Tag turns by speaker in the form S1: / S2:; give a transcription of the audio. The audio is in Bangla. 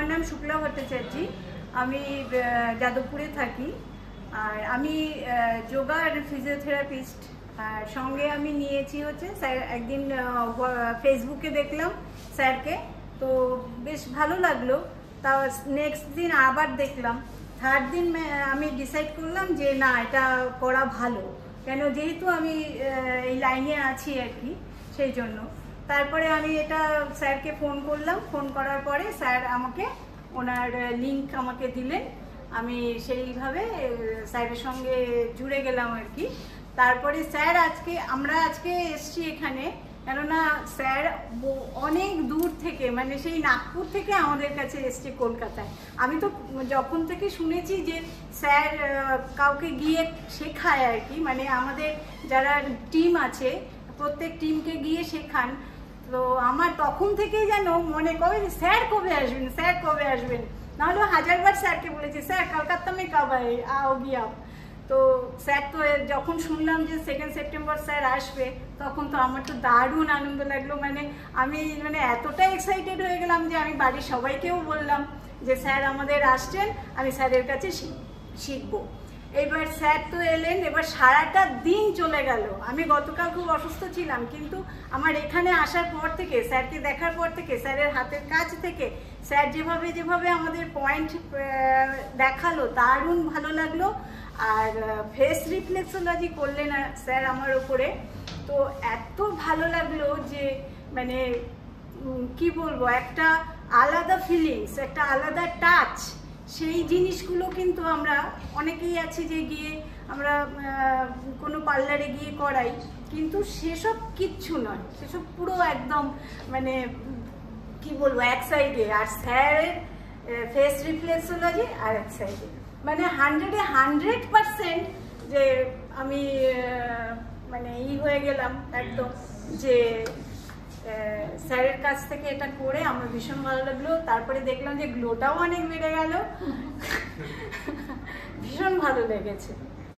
S1: আমার নাম শুক্লা ভট্টাচার্য। আমি যাদবপুরে থাকি। আর আমি যোগা আর ফিজিওথেরাপিস্ট। আর সঙ্গে আমি নিয়েছি হচ্ছে স্যার, একদিন ফেসবুকে দেখলাম স্যারকে, তো বেশ ভালো লাগলো। তা নেক্সট দিন আবার দেখলাম, থার্ড দিন আমি ডিসাইড করলাম যে না, এটা করা ভালো, কেন যেহেতু আমি এই লাইনে আছি আর কি, সেই জন্য। তারপরে আমি এটা স্যারকে ফোন করলাম, ফোন করার পরে স্যার আমাকে ওনার লিঙ্ক আমাকে দিলেন। আমি সেইভাবে স্যারের সঙ্গে জুড়ে গেলাম আর কি। তারপরে স্যার আমরা আজকে এসছি এখানে, কেননা স্যার অনেক দূর থেকে, মানে সেই নাগপুর থেকে আমাদের কাছে এসছে কলকাতায়। আমি তো যখন থেকে শুনেছি যে স্যার কাউকে গিয়ে শেখায় আর কি, মানে আমাদের যারা টিম আছে প্রত্যেক টিমকে গিয়ে শেখান, তো আমার তখন থেকেই যেন মনে করে স্যার কবে আসবেন, স্যার কবে আসবেন। নাহলে হাজারবার স্যারকে বলেছি, স্যার কলকাতা মে কব आओगी आप। তো স্যার তো যখন শুনলাম যে 2 সেপ্টেম্বর স্যার আসবে, তখন তো আমার তো দারুণ আনন্দ লাগলো। আমি এতটা এক্সাইটেড হয়ে গেলাম যে আমি বাড়ির সবাইকেও বললাম যে স্যার আমাদের আসছেন, আমি স্যারের কাছে শিখবো। এবার স্যার তো এলেন, এবার সারাটা দিন চলে গেল। আমি গতকাল খুব অসুস্থ ছিলাম, কিন্তু আমার এখানে আসার পর থেকে, স্যারকে দেখার পর থেকে, স্যারের হাতের কাজ থেকে, স্যার যেভাবে আমাদের পয়েন্ট দেখালো, দারুণ ভালো লাগলো। আর ফেস রিফ্লেক্সোলজি করলেন স্যার আমার ওপরে, তো এত ভালো লাগলো যে কি বলবো, একটা আলাদা ফিলিংস, একটা আলাদা টাচ। সেই জিনিসগুলো কিন্তু আমরা অনেকেই আছি যে গিয়ে আমরা কোনো পার্লারে গিয়ে করাই, কিন্তু সেসব কিচ্ছু নয়, সেসব পুরো একদম কি বলবো এক সাইডে, আর স্যারের ফেস রিফ্লেক্সোলজি আর এক সাইডে, 100% যে আমি হয়ে গেলাম একদম, যে স্যারের কাছ থেকে এটা করে আমার ভীষণ ভালো লাগলো। তারপরে দেখলাম যে গ্লোটাও অনেক বেড়ে গেল, ভীষণ ভালো লেগেছে।